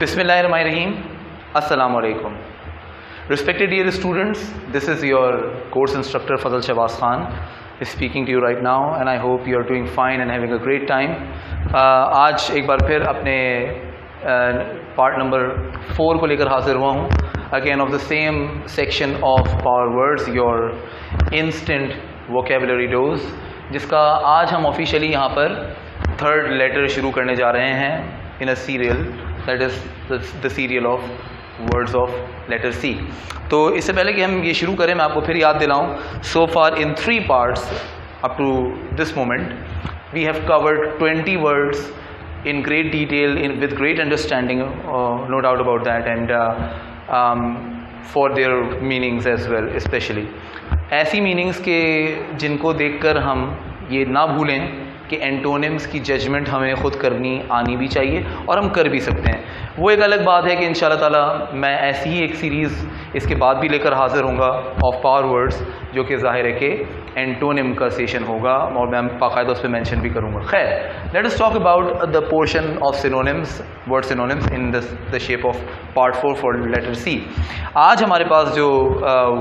Bismillahirrahmanirrahim. Assalamu alaikum. Respected dear students, this is your course instructor Fazal Shahbaz Khan is speaking to you right now, and I hope you are doing fine and having a great time. आज एक बार फिर अपने part number 4 को लेकर हाजिर हुआ हूँ. Again of the same section of power words, your instant vocabulary dose, जिसका आज हम ऑफिशियली यहाँ पर थर्ड लेटर शुरू करने जा रहे हैं in a serial, that is the serial of words of letter C. तो इससे पहले कि हम ये शुरू करें, मैं आपको फिर याद दिलाऊं. So far in 3 parts up to this moment we have covered 20 words in great detail, with great understanding, no doubt about that, and for their meanings as well, especially ऐसी meanings के जिनको देखकर हम ये ना भूलें कि एंटोनिम्स की जजमेंट हमें ख़ुद करनी आनी भी चाहिए और हम कर भी सकते हैं. वो एक अलग बात है कि इंशाल्लाह ताला मैं ऐसी ही एक सीरीज़ इसके बाद भी लेकर हाज़िर होऊंगा ऑफ पावर वर्ड्स, जो कि ज़ाहिर है कि एंटोनिम का सेशन होगा और मैं बाकायदा उस पर मेंशन भी करूंगा. खैर, let us talk about the portion of synonyms, word synonyms in the shape of part 4 for letter C. आज हमारे पास जो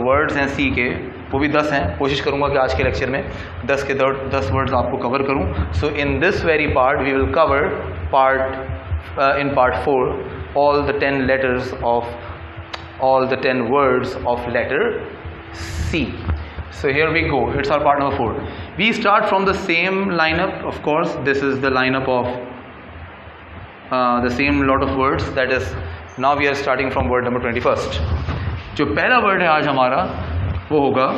वर्ड्स हैं सी के, वो भी 10 हैं. कोशिश करूंगा कि आज के लेक्चर में 10 के 10 वर्ड्स आपको कवर करूं. So in this very part we will cover in part 4 all the 10 letters of all the 10 words of letter C. So here we go. It's our part number 4. We start from the same lineup. Of course, this is the lineup of the same lot of words. That is, now we are starting from word number 21st. जो पहला word है आज हमारा वो होगा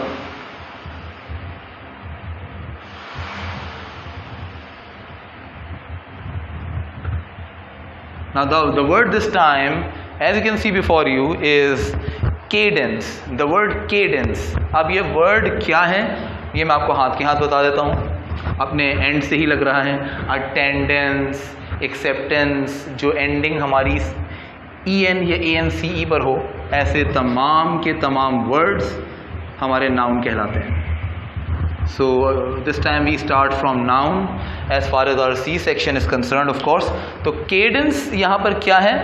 now the word this time, as you can see before you, is cadence. The word cadence. अब ये word क्या है ये मैं आपको हाथ के हाथ बता देता हूँ. अपने end से ही लग रहा है. Attendance, acceptance, जो ending हमारी en या ance पर हो, ऐसे तमाम के तमाम words हमारे noun कहलाते हैं. So this time we start from noun as far as our C section is concerned, of course. तो cadence यहाँ पर क्या है,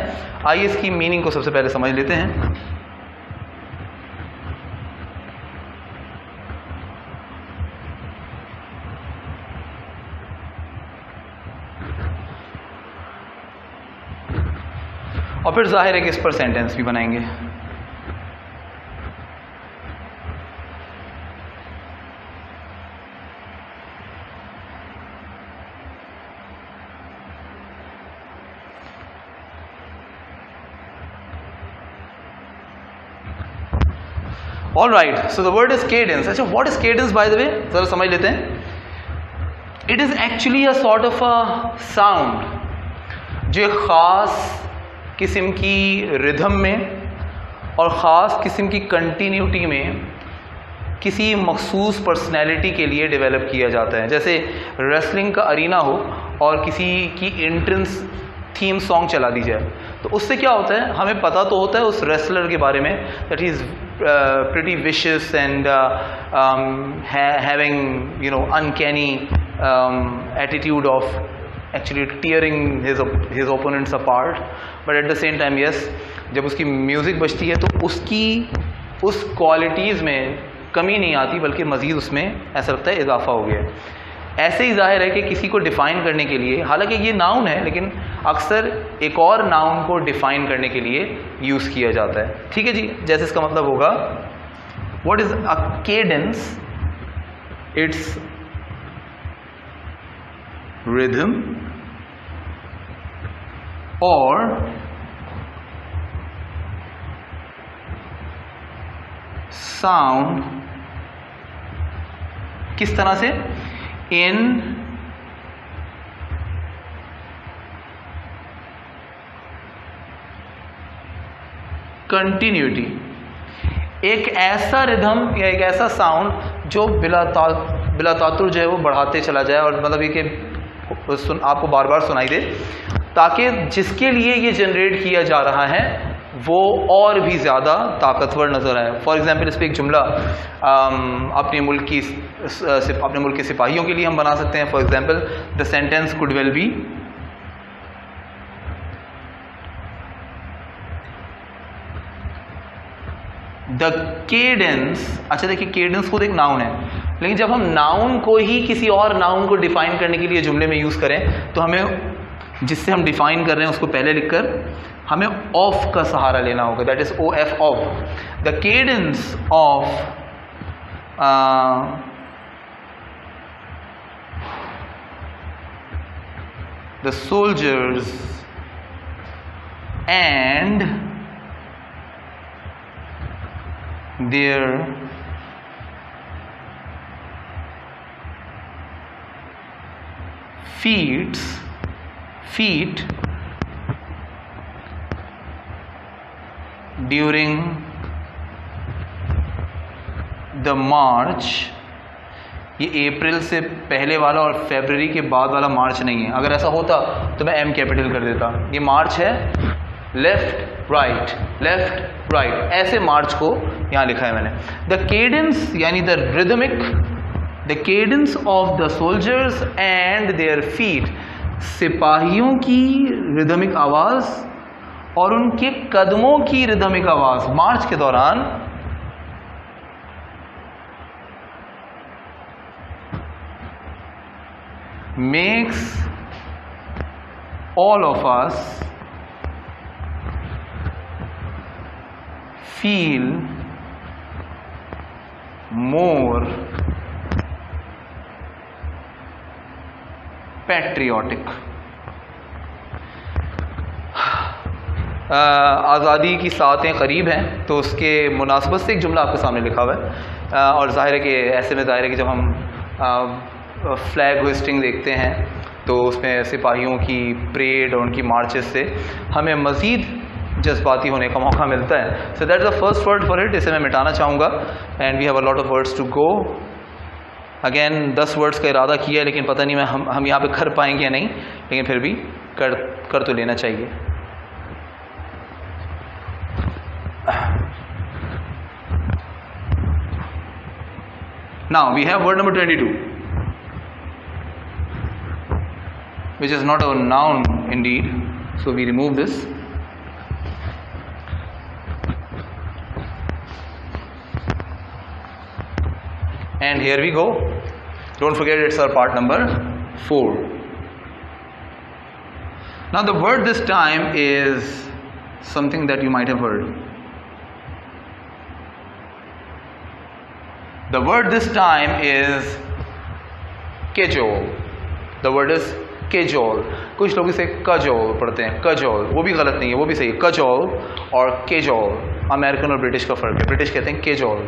आइए इसकी मीनिंग को सबसे पहले समझ लेते हैं. और फिर जाहिर है कि इस पर सेंटेंस भी बनाएंगे. All right, so the word is cadence. अच्छा, what is cadence by the way? ज़रा समझ लेते हैं. It is actually a sort of a sound जो एक ख़ास किस्म की रिदम में और ख़ास किस्म की कंटिन्यूटी में किसी मखसूस पर्सनैलिटी के लिए डेवलप किया जाता है. जैसे रेसलिंग का अरीना हो और किसी की एंट्रेंस थीम सॉन्ग चला दी जाए, तो उससे क्या होता है, हमें पता तो होता है उस रेसलर के बारे में that he is pretty vicious and having, you know, uncanny attitude of actually tearing his opponents apart. But at the same time, yes, जब उसकी म्यूज़िक बजती है तो उसकी उस क्वालिटीज़ में कमी नहीं आती, बल्कि मज़ीद उसमें ऐसा लगता है इजाफा हो गया. ऐसे ही जाहिर है कि किसी को डिफ़ाइन करने के लिए, हालांकि ये नाउन है लेकिन अक्सर एक और नाउन को डिफ़ाइन करने के लिए यूज़ किया जाता है. ठीक है जी. जैसे इसका मतलब होगा what is a cadence, it's rhythm और साउंड. किस तरह से? इन कंटिन्यूटी. एक ऐसा रिदम या एक ऐसा साउंड जो बिला तातुर जो है वो बढ़ाते चला जाए, और मतलब ये कि आपको बार बार सुनाई दे, ताकि जिसके लिए ये जनरेट किया जा रहा है वो और भी ज़्यादा ताकतवर नज़र आए. फॉर एग्ज़ाम्पल, इस पर एक जुमला अपने मुल्क के सिपाहियों के लिए हम बना सकते हैं. For example, the sentence could well be the cadence, अच्छा देखिए केडेंस खुद एक नाउन है, लेकिन जब हम नाउन को ही किसी और नाउन को डिफाइन करने के लिए जुमले में यूज़ करें तो हमें जिससे हम डिफाइन कर रहे हैं उसको पहले लिखकर हमें ऑफ का सहारा लेना होगा, that is O F, of. The cadence of the soldiers and their feet during the march, ये अप्रैल से पहले वाला और फरवरी के बाद वाला मार्च नहीं है। अगर ऐसा होता तो मैं एम कैपिटल कर देता। ये मार्च है, लेफ्ट राइट ऐसे मार्च को यहाँ लिखा है मैंने। द केडेंस यानी the rhythmic, the cadence of the soldiers and their feet, सिपाहियों की रिदमिक आवाज़ और उनके कदमों की रिदमिक आवाज़ मार्च के दौरान makes all of us feel more patriotic। आज़ादी की सातें करीब हैं तो उसके मुनासबत से एक जुमला आपके सामने लिखा हुआ है, और ज़ाहिर है कि ऐसे में ज़ाहिर है कि जब हम फ्लैग होइस्टिंग देखते हैं तो उसमें सिपाहियों की परेड और उनकी मार्चेस से हमें मज़ीद जज्बाती होने का मौका मिलता है। So that is the first word for it. इसे मैं मिटाना चाहूँगा and we have a lot of words to go. Again 10 words का इरादा किया है, लेकिन पता नहीं मैं हम यहाँ पे कर पाएंगे या नहीं, लेकिन फिर भी कर तो लेना चाहिए। Now we have word number 22, which is not a noun indeed, so we remove this. And here we go. Don't forget it's our part number 4. Now the word this time is something that you might have heard. The word this time is cajole. The word is केजोल। कुछ लोग इसे cajole पढ़ते हैं, cajole, वो भी गलत नहीं है, वो भी सही है। कजोल और केजोल अमेरिकन और ब्रिटिश का फ़र्क है। ब्रिटिश कहते हैं केजोल।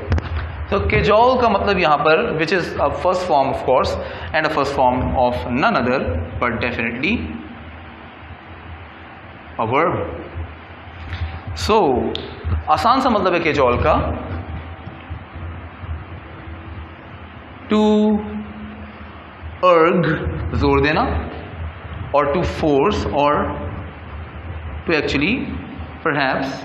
तो केजोल का मतलब यहाँ पर which is a first form of course and a first form of none other but definitely a verb. So आसान सा मतलब है केजोल का, टू अर्ग जोर देना, और टू फोर्स और टू एक्चुअली परहैप्स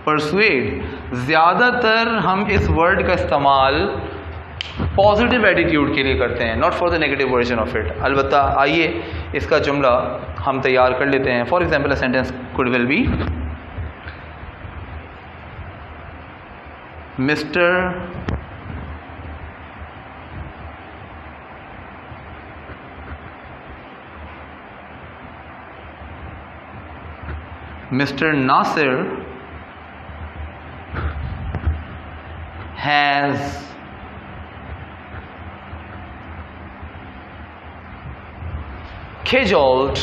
परसुएड। ज़्यादातर हम इस वर्ड का इस्तेमाल पॉजिटिव एटीट्यूड के लिए करते हैं, not for the negative version of it. अलबत्ता आइए इसका जुमला हम तैयार कर लेते हैं। For example a sentence could will be Mr. Nasir has cajoled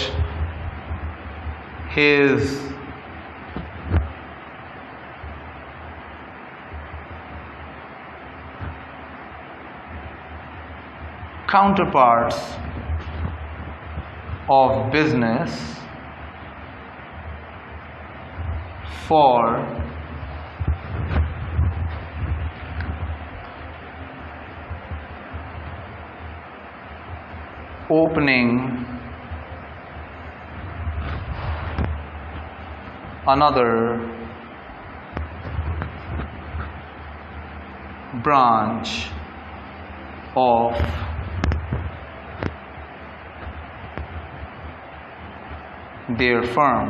his counterparts of business for opening another branch of their firm.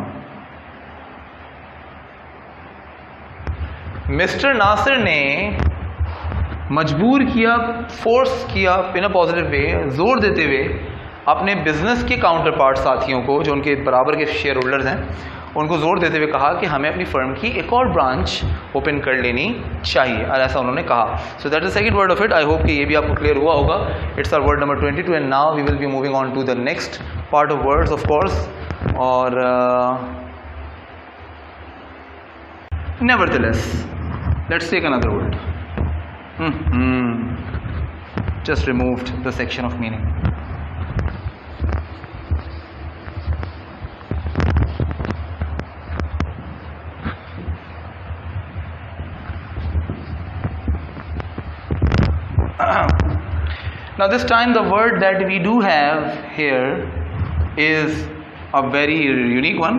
Mister Nasir ने मजबूर किया, फोर्स किया इन अ पॉजिटिव वे, जोर देते हुए अपने बिजनेस के काउंटर पार्ट साथियों को, जो उनके बराबर के शेयर होल्डर्स हैं, उनको जोर देते हुए कहा कि हमें अपनी फर्म की एक और ब्रांच ओपन कर लेनी चाहिए, और ऐसा उन्होंने कहा. So that is second word of it. I hope कि ये भी आपको क्लियर हुआ होगा. It's our word number 22 and now we will be moving on to the next part of words of course. और nevertheless, let's take another word. Just removed the section of meaning. Now this time the word that we do have here is a very unique one,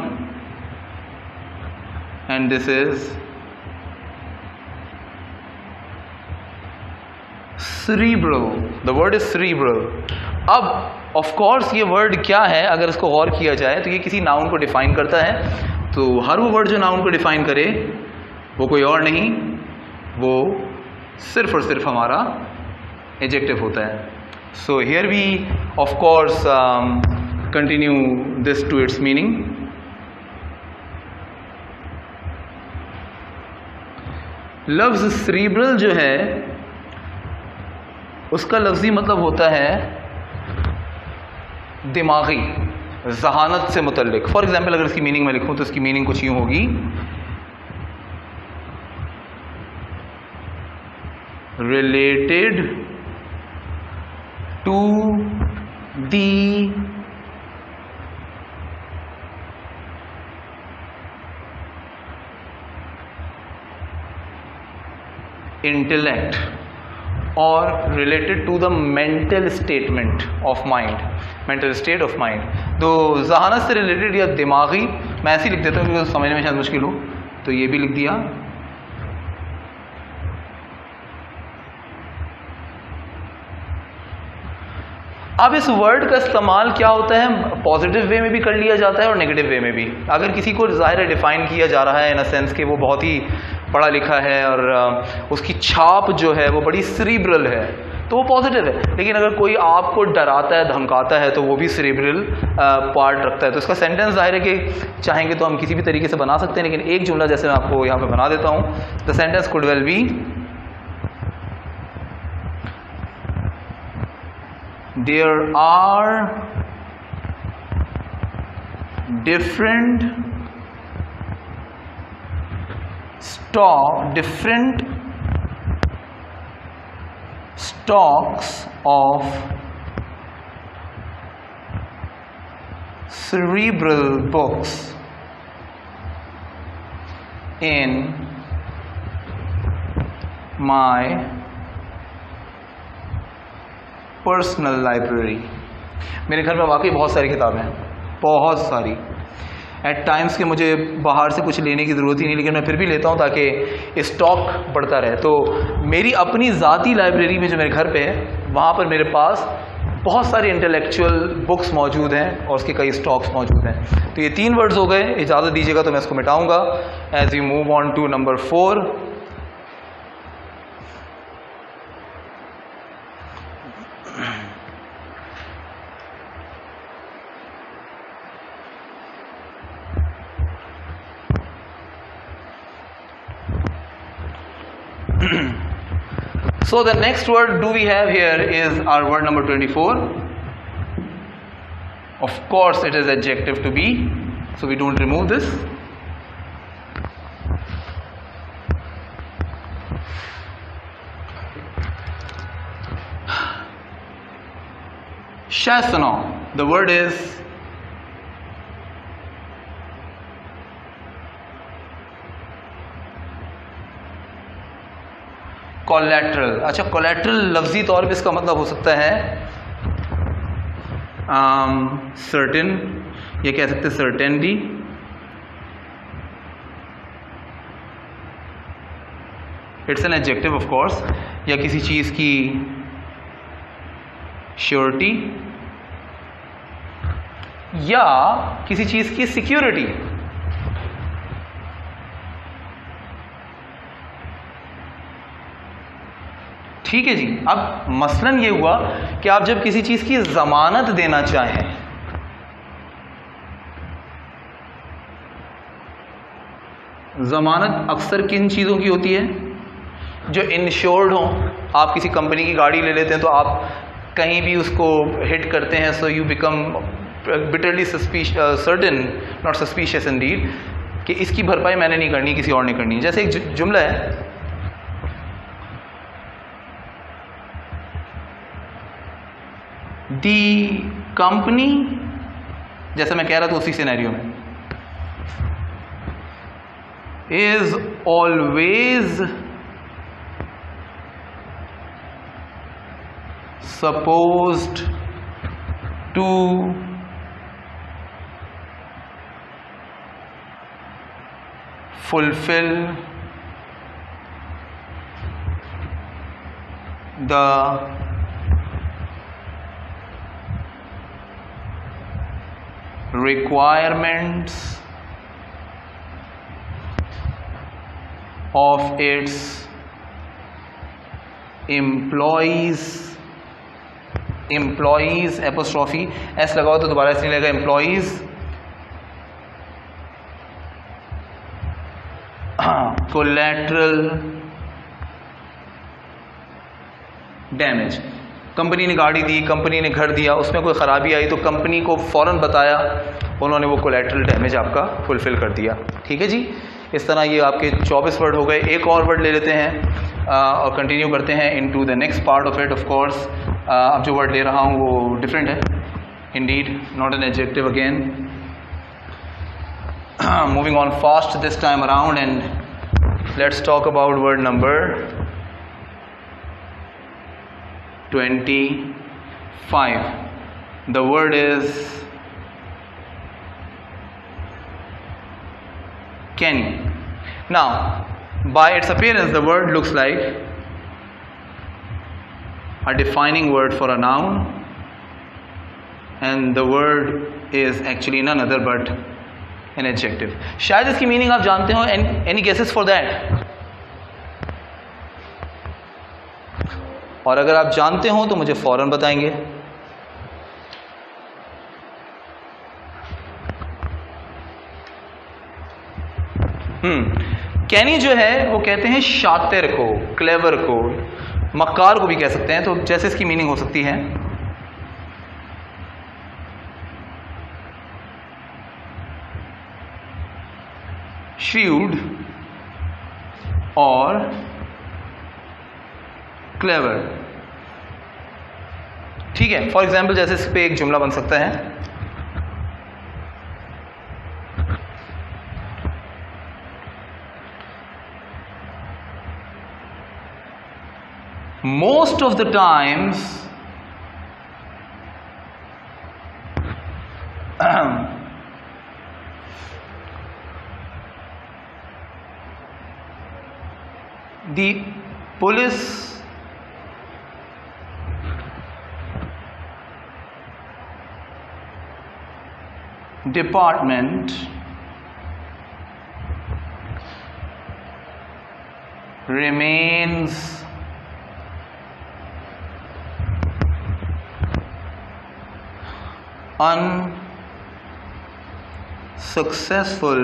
and this is cerebral. The word is cerebral. अब of course ये word क्या है, अगर इसको गौर किया जाए तो ये किसी नाउन को डिफाइन करता है. तो हर वो वर्ड जो नाउन को डिफाइन करे वो कोई और नहीं, वो सिर्फ और सिर्फ हमारा एडजेक्टिव होता है. So here we of course continue this to its meaning. लफ्ज़ cerebral जो है उसका लफ्ज़ी मतलब होता है दिमागी, जहानत से मुतल्लिक. फॉर एग्जाम्पल अगर इसकी मीनिंग में लिखूं तो इसकी मीनिंग कुछ यूँ होगी, रिलेटेड टू दी इंटेलेक्ट और related to the mental statement of mind, mental state of mind. तो जहानत से रिलेटेड या दिमागी, मैं ऐसे ही लिख देता हूँ क्योंकि समझने में शायद मुश्किल हो, तो ये भी लिख दिया. अब इस वर्ड का इस्तेमाल क्या होता है, पॉजिटिव वे में भी कर लिया जाता है और नेगेटिव वे में भी. अगर किसी को ज़ाहिर है डिफाइन किया जा रहा है इन अ सेंस कि वो बहुत ही पढ़ा लिखा है और उसकी छाप जो है वो बड़ी सेरिब्रल है, तो वो पॉजिटिव है. लेकिन अगर कोई आपको डराता है, धमकाता है, तो वो भी सेरिब्रल पार्ट रखता है. तो इसका सेंटेंस ज़ाहिर है कि चाहेंगे तो हम किसी भी तरीके से बना सकते हैं, लेकिन एक जुमला जैसे मैं आपको यहाँ पे बना देता हूँ. The sentence could well be, there are different stocks of cerebral books in my personal library. मेरे घर में वाकई बहुत सारी किताबें हैं, बहुत सारी. एट टाइम्स कि मुझे बाहर से कुछ लेने की ज़रूरत ही नहीं, लेकिन मैं फिर भी लेता हूँ ताकि स्टॉक बढ़ता रहे. तो मेरी अपनी ज़ाती लाइब्रेरी में जो मेरे घर पे है, वहाँ पर मेरे पास बहुत सारी इंटेलेक्चुअल बुक्स मौजूद हैं और उसके कई स्टॉक्स मौजूद हैं. तो ये 3 वर्ड्स हो गए. इजाज़त दीजिएगा तो मैं इसको मिटाऊँगा. As you move on to number 4. So the next word do we have here is our word number 24. Of course it is adjective to be, so we don't remove this. Chassaignant. The word is collateral. अच्छा, collateral लफ्जी तौर पे इसका मतलब हो सकता है certain, ये कह सकते हैं certainty. It's an adjective of course. या किसी चीज़ की श्योरिटी या किसी चीज़ की सिक्योरिटी. ठीक है जी। अब मसलन ये हुआ कि आप जब किसी चीज़ की ज़मानत देना चाहें, ज़मानत अक्सर किन चीज़ों की होती है? जो इंश्योर्ड हो। आप किसी कंपनी की गाड़ी ले लेते हैं तो आप कहीं भी उसको हिट करते हैं, so you become bitterly certain, not suspicious Indeed, कि इसकी भरपाई मैंने नहीं करनी, किसी और ने करनी है। जैसे एक जुमला है, दी कंपनी, जैसे मैं कह रहा था उसी सिनेरियो में, is always supposed to fulfill the requirements of its employees apostrophe s लगाओ तो दोबारा ऐसे नहीं लगेगा, employees कोलैटरल डैमेज। कंपनी ने गाड़ी दी, कंपनी ने घर दिया, उसमें कोई ख़राबी आई तो कंपनी को फ़ौरन बताया, उन्होंने वो कोलैटरल डैमेज आपका फुलफ़िल कर दिया। ठीक है जी। इस तरह ये आपके 24 वर्ड हो गए। एक और वर्ड ले लेते हैं और कंटिन्यू करते हैं into the next part of it. Of course अब जो वर्ड ले रहा हूँ वो डिफरेंट है, Indeed, not an adjective again. Moving on fast this time around and let's talk about word number 25. The word is Kenny. Now, by its appearance, the word looks like a defining word for a noun, and the word is actually none other but an adjective. शायद इसकी meaning आप जानते हो। Any guesses for that? और अगर आप जानते हो तो मुझे फौरन बताएंगे। कैनी जो है वो कहते हैं शातिर को, क्लेवर को, मक्कार को भी कह सकते हैं। तो जैसे इसकी मीनिंग हो सकती है shrewd और क्लेवर। ठीक है। फॉर एग्जाम्पल जैसे इस पे एक जुमला बन सकता है, most of the times the police department remains unsuccessful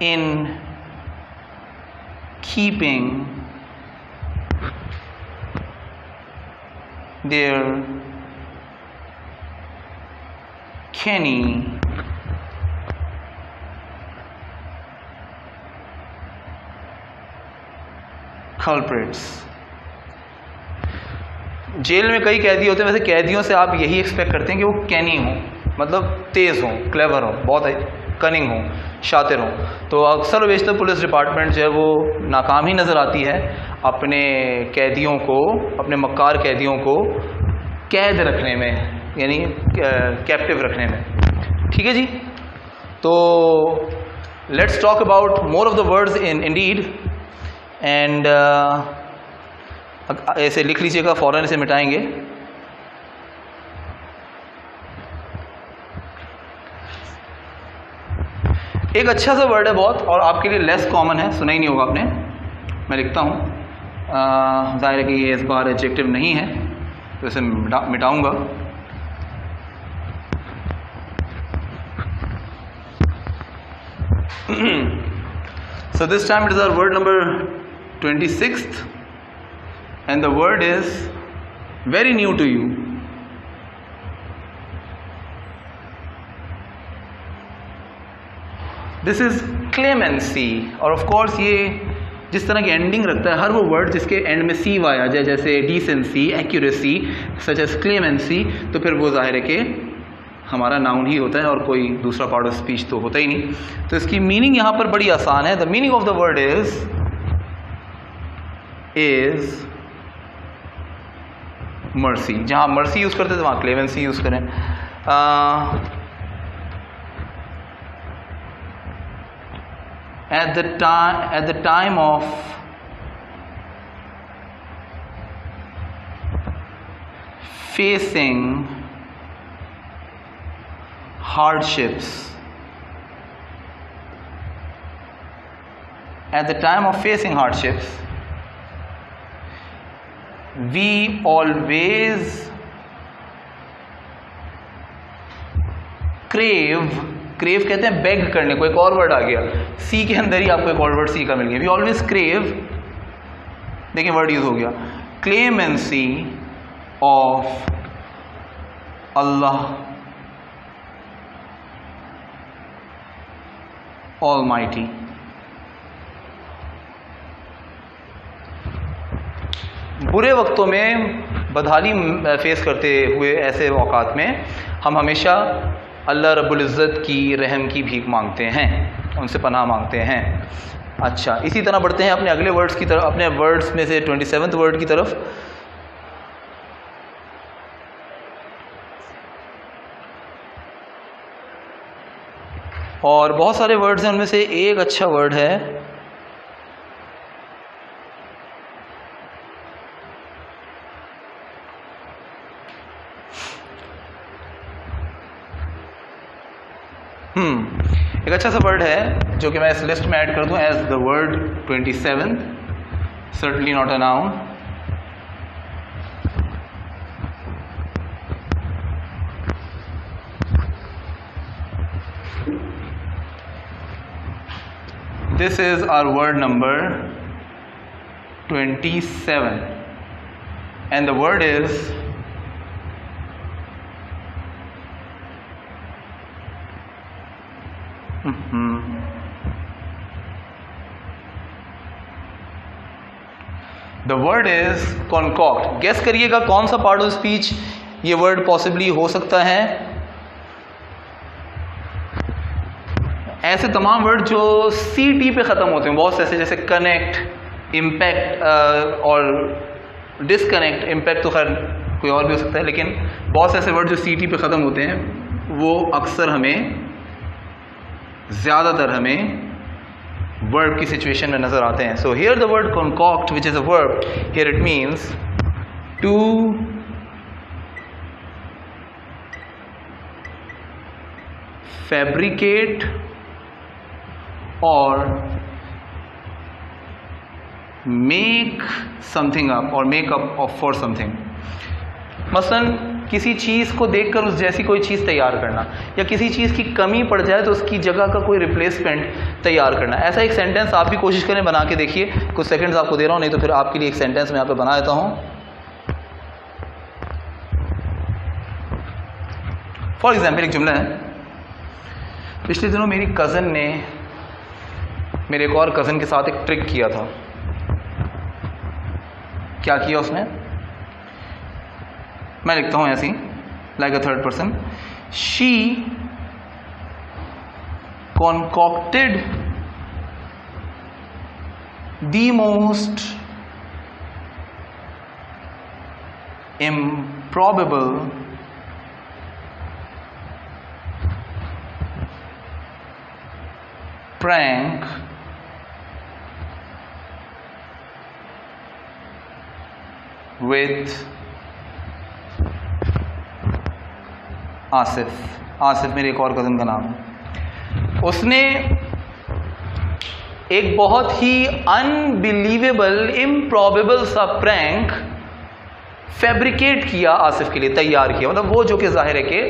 in keeping their Kenny culprits. Jail में कई कैदी होते हैं, वैसे कैदियों से आप यही एक्सपेक्ट करते हैं कि वो कैनी हो, मतलब तेज़ हो, क्लेवर हो, बहुत कनिंग हो, शातिर हो। तो अक्सर बेशतर पुलिस डिपार्टमेंट जो है वो नाकाम ही नज़र आती है अपने कैदियों को, अपने मक्कार कैदियों को कैद रखने में, यानी कैप्टिव रखने में। ठीक है जी। तो let's talk about more of the words in Indeed and ऐसे लिख लीजिएगा, फ़ौरन इसे मिटाएंगे। एक अच्छा सा वर्ड है बहुत, और आपके लिए लेस कॉमन है, सुना ही नहीं होगा आपने। मैं लिखता हूँ ज़ाहिर है कि ये इस बार एडजेक्टिव नहीं है तो इसे मिटाऊंगा। So this time it is our word number 26th and the word is very new to you. This is clemency और of course ये जिस तरह की एंडिंग रखता है हर वो वर्ड जिसके एंड में सी वाई आ जाए, जैसे decency, accuracy, such as clemency, तो फिर वो जाहिर है कि हमारा नाउन ही होता है और कोई दूसरा पार्ट ऑफ स्पीच तो होता ही नहीं। तो इसकी मीनिंग यहाँ पर बड़ी आसान है। The meaning of the word is mercy. जहाँ मर्सी यूज़ करते थे वहाँ क्लेमेंसी यूज़ करें। At the time of facing hardships, we always crave कहते हैं बेग करने को। एक और वर्ड आ गया सी के अंदर ही, आपको एक और वर्ड सी का मिल गया। वी ऑलवेज क्रेव, देखिए वर्ड यूज हो गया, क्लेमेंसी ऑफ अल्लाह ऑलमाइटी। बुरे वक्तों में बदहाली फेस करते हुए ऐसे औकात में हम हमेशा अल्लाह रब्बुल इज़्ज़त की रहम की भीख मांगते हैं, उनसे पनाह मांगते हैं। अच्छा, इसी तरह बढ़ते हैं अपने अगले वर्ड्स की तरफ, अपने वर्ड्स में से 27वें वर्ड की तरफ। और बहुत सारे वर्ड्स हैं, उनमें से एक अच्छा वर्ड है एक अच्छा सा वर्ड है जो कि मैं इस लिस्ट में ऐड कर दूं as the word 27, certainly not a noun. This is our word number 27 and the word is the word is concoct. Guess करिएगा कौन सा पार्ट ऑफ स्पीच ये वर्ड पॉसिबली हो सकता है। ऐसे तमाम वर्ड जो सी टी पे ख़त्म होते हैं, बहुत से ऐसे, जैसे कनेक्ट, इम्पैक्ट और डिसकनेक्ट। इम्पैक्ट तो खैर कोई और भी हो सकता है, लेकिन बहुत से ऐसे वर्ड जो सी टी पे ख़त्म होते हैं वो अक्सर हमें, ज़्यादातर हमें वर्ब की सिचुएशन में नज़र आते हैं। So here the word concoct which is a verb, here it means to fabricate और मेक समथिंग अप और मेक अप फॉर समथिंग। मसलन किसी चीज़ को देखकर उस जैसी कोई चीज़ तैयार करना, या किसी चीज़ की कमी पड़ जाए तो उसकी जगह का कोई रिप्लेसमेंट तैयार करना। ऐसा एक सेंटेंस आप भी कोशिश करें बना के देखिए। कुछ सेकंड्स आपको दे रहा हूँ, नहीं तो फिर आपके लिए एक सेंटेंस मैं यहाँ पे बना देता हूँ। फॉर एग्जाम्पल एक जुमला है, पिछले दिनों मेरी कज़न ने मेरे एक और कज़न के साथ एक ट्रिक किया था। क्या किया उसने? मैं लिखता हूँ ऐसी, like a third person, she concocted the most improbable prank with Asif. Asif मेरे एक और कज़न का नाम है। उसने एक बहुत ही अनबिलीवेबल इम्प्रॉबेबल सा प्रैंक फैब्रिकेट किया आसिफ के लिए, तैयार किया, मतलब वो जो कि जाहिर है कि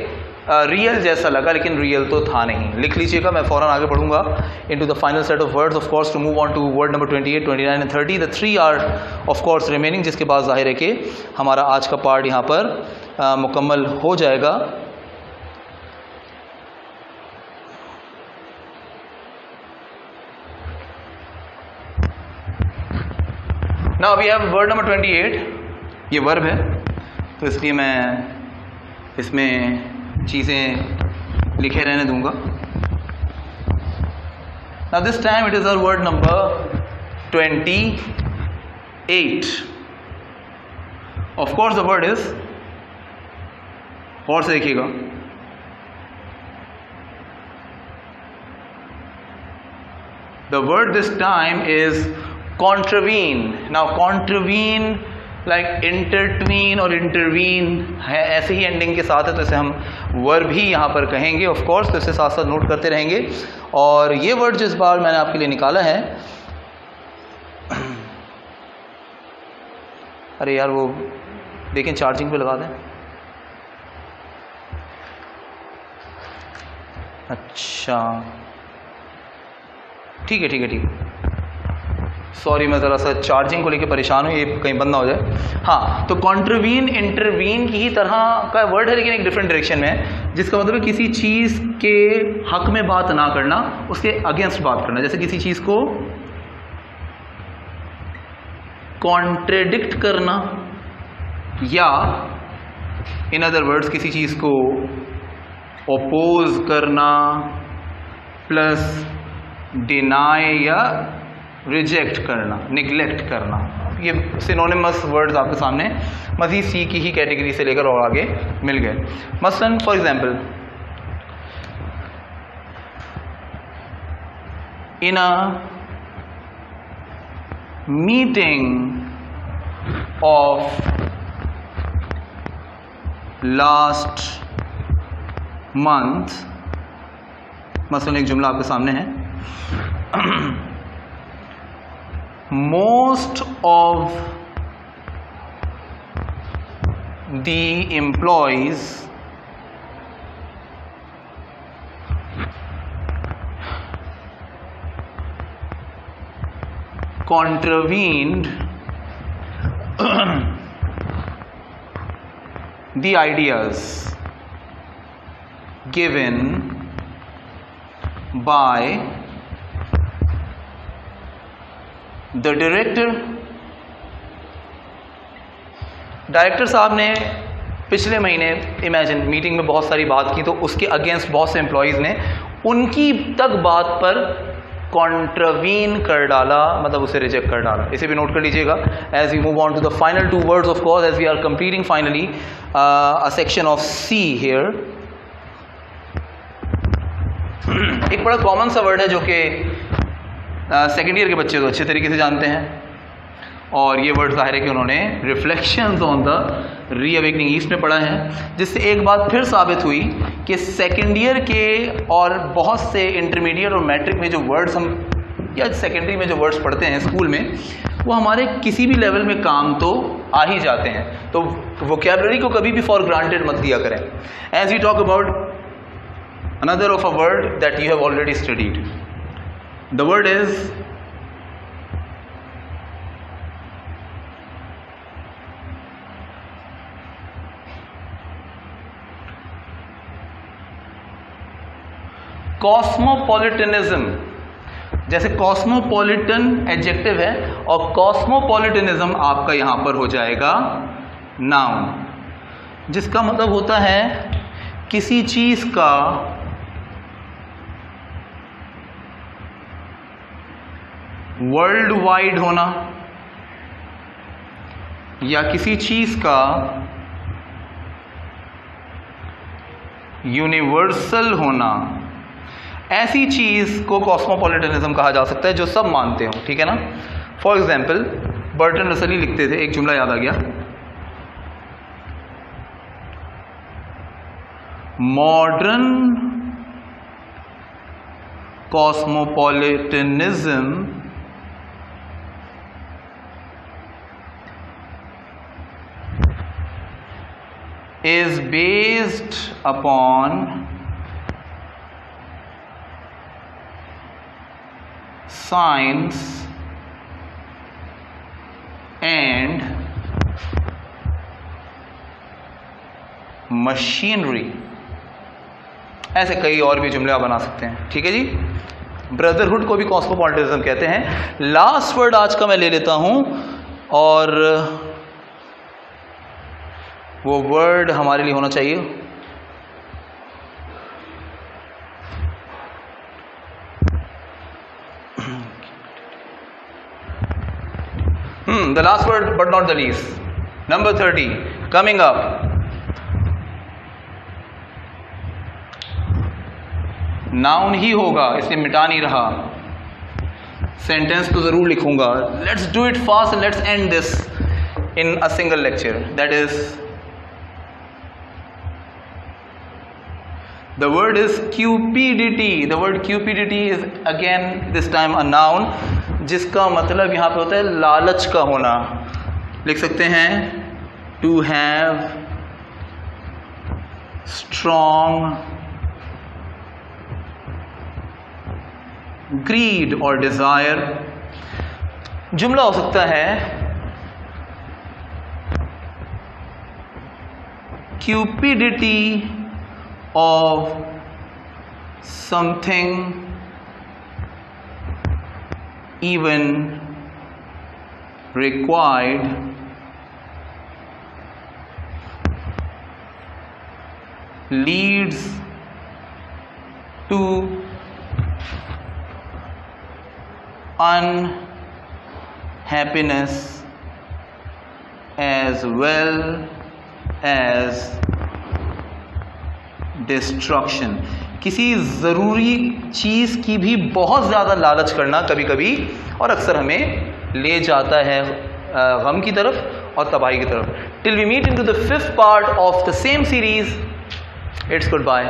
रियल जैसा लगा लेकिन रियल तो था नहीं। लिख लीजिएगा, मैं फ़ौरन आगे बढ़ूंगा into the final set of words of course to move on to word number 28, 29 and 30। The 3 are of course remaining, जिसके बाद जाहिर है कि हमारा आज का पार्ट यहाँ पर मुकम्मल हो जाएगा। Now we have word number 28, ये वर्ब है तो इसलिए मैं इसमें चीज़ें लिखे रहने दूंगा। Now this time it is our word number 28। Of course the word is, और से देखिएगा, the word this time is contravene. Now contravene like intertwine और intervene है, ऐसे ही एंडिंग के साथ है तो इसे हम वर्ब ही यहाँ पर कहेंगे ऑफ कोर्स, तो इसे साथ साथ नोट करते रहेंगे। और ये वर्ड जिस बार मैंने आपके लिए निकाला है, अरे यार वो देखें चार्जिंग पे लगा दें। अच्छा ठीक है ठीक है ठीक है, सॉरी मैं ज़रा सा चार्जिंग को लेके परेशान हूँ, ये कहीं बंद ना हो जाए। हाँ, तो कॉन्ट्रवीन इंटरवीन की ही तरह का वर्ड है लेकिन एक डिफरेंट डायरेक्शन में है, जिसका मतलब है किसी चीज़ के हक में बात ना करना, उसके अगेंस्ट बात करना। जैसे किसी चीज़ को कॉन्ट्रेडिक्ट करना, या इन अदर वर्ड्स किसी चीज़ को ओपोज करना, प्लस डिनाई या रिजेक्ट करना, निगलेक्ट करना। ये सिनोनिमस वर्ड्स आपके सामने मज़ीद सी की ही कैटेगरी से लेकर और आगे मिल गए। मसलन for example, in a meeting of last month, मसलन एक जुमला आपके सामने है, most of the employees contravened the ideas given by the director साहब ने पिछले महीने इमेजिन मीटिंग में बहुत सारी बात की, तो उसके अगेंस्ट बहुत से एम्प्लॉयज़ ने उनकी तक बात पर कॉन्ट्रवीन कर डाला, मतलब उसे रिजेक्ट कर डाला। इसे भी नोट कर लीजिएगा as we move on to the final 2 words of course, as we are completing finally a section of C here. एक बड़ा कॉमन सा वर्ड है जो कि सेकेंड ईयर के बच्चे तो अच्छे तरीके से जानते हैं, और ये वर्ड जाहिर है कि उन्होंने reflections on the reawakening east में पढ़ा है, जिससे एक बात फिर साबित हुई कि सेकेंड ईयर के और बहुत से इंटरमीडिएट और मैट्रिक में जो वर्ड्स हम, या सेकेंडरी में जो वर्ड्स पढ़ते हैं स्कूल में, वो हमारे किसी भी लेवल में काम तो आ ही जाते हैं। तो वोकैबुलरी को कभी भी फॉर ग्रांटेड मत दिया करें। As we talk about another of a word that you have already studied, the word is cosmopolitanism. जैसे कॉस्मोपॉलिटन एडजेक्टिव है और कॉस्मोपॉलिटनिज्म आपका यहां पर हो जाएगा नाउन, जिसका मतलब होता है किसी चीज का वर्ल्ड वाइड होना, या किसी चीज का यूनिवर्सल होना। ऐसी चीज को कॉस्मोपॉलिटनिज्म कहा जा सकता है जो सब मानते हो, ठीक है ना। फॉर एग्जाम्पल बर्टन रसली लिखते थे, एक जुमला याद आ गया, modern cosmopolitanism is based upon science and machinery. ऐसे कई और भी जुमले आप बना सकते हैं, ठीक है जी. ब्रदरहुड को भी कॉस्मोपॉलिटिज्म कहते हैं. लास्ट वर्ड आज का मैं ले लेता हूं, और वो वर्ड हमारे लिए होना चाहिए the last word but not the least, number 30 coming up. Noun ही होगा, इसलिए मिटा नहीं रहा, सेंटेंस तो जरूर लिखूंगा. Let's do it fast and let's end this in a single lecture. That is, the word is cupidity. The word cupidity is again this time a noun, जिसका मतलब यहाँ पे होता है लालच का होना. लिख सकते हैं to have strong greed or desire. जुमला हो सकता है cupidity of something even required leads to unhappiness as well as destruction. किसी ज़रूरी चीज़ की भी बहुत ज़्यादा लालच करना कभी कभी और अक्सर हमें ले जाता है गम की तरफ और तबाही की तरफ. Till we meet into the 5th part of the same series, it's goodbye.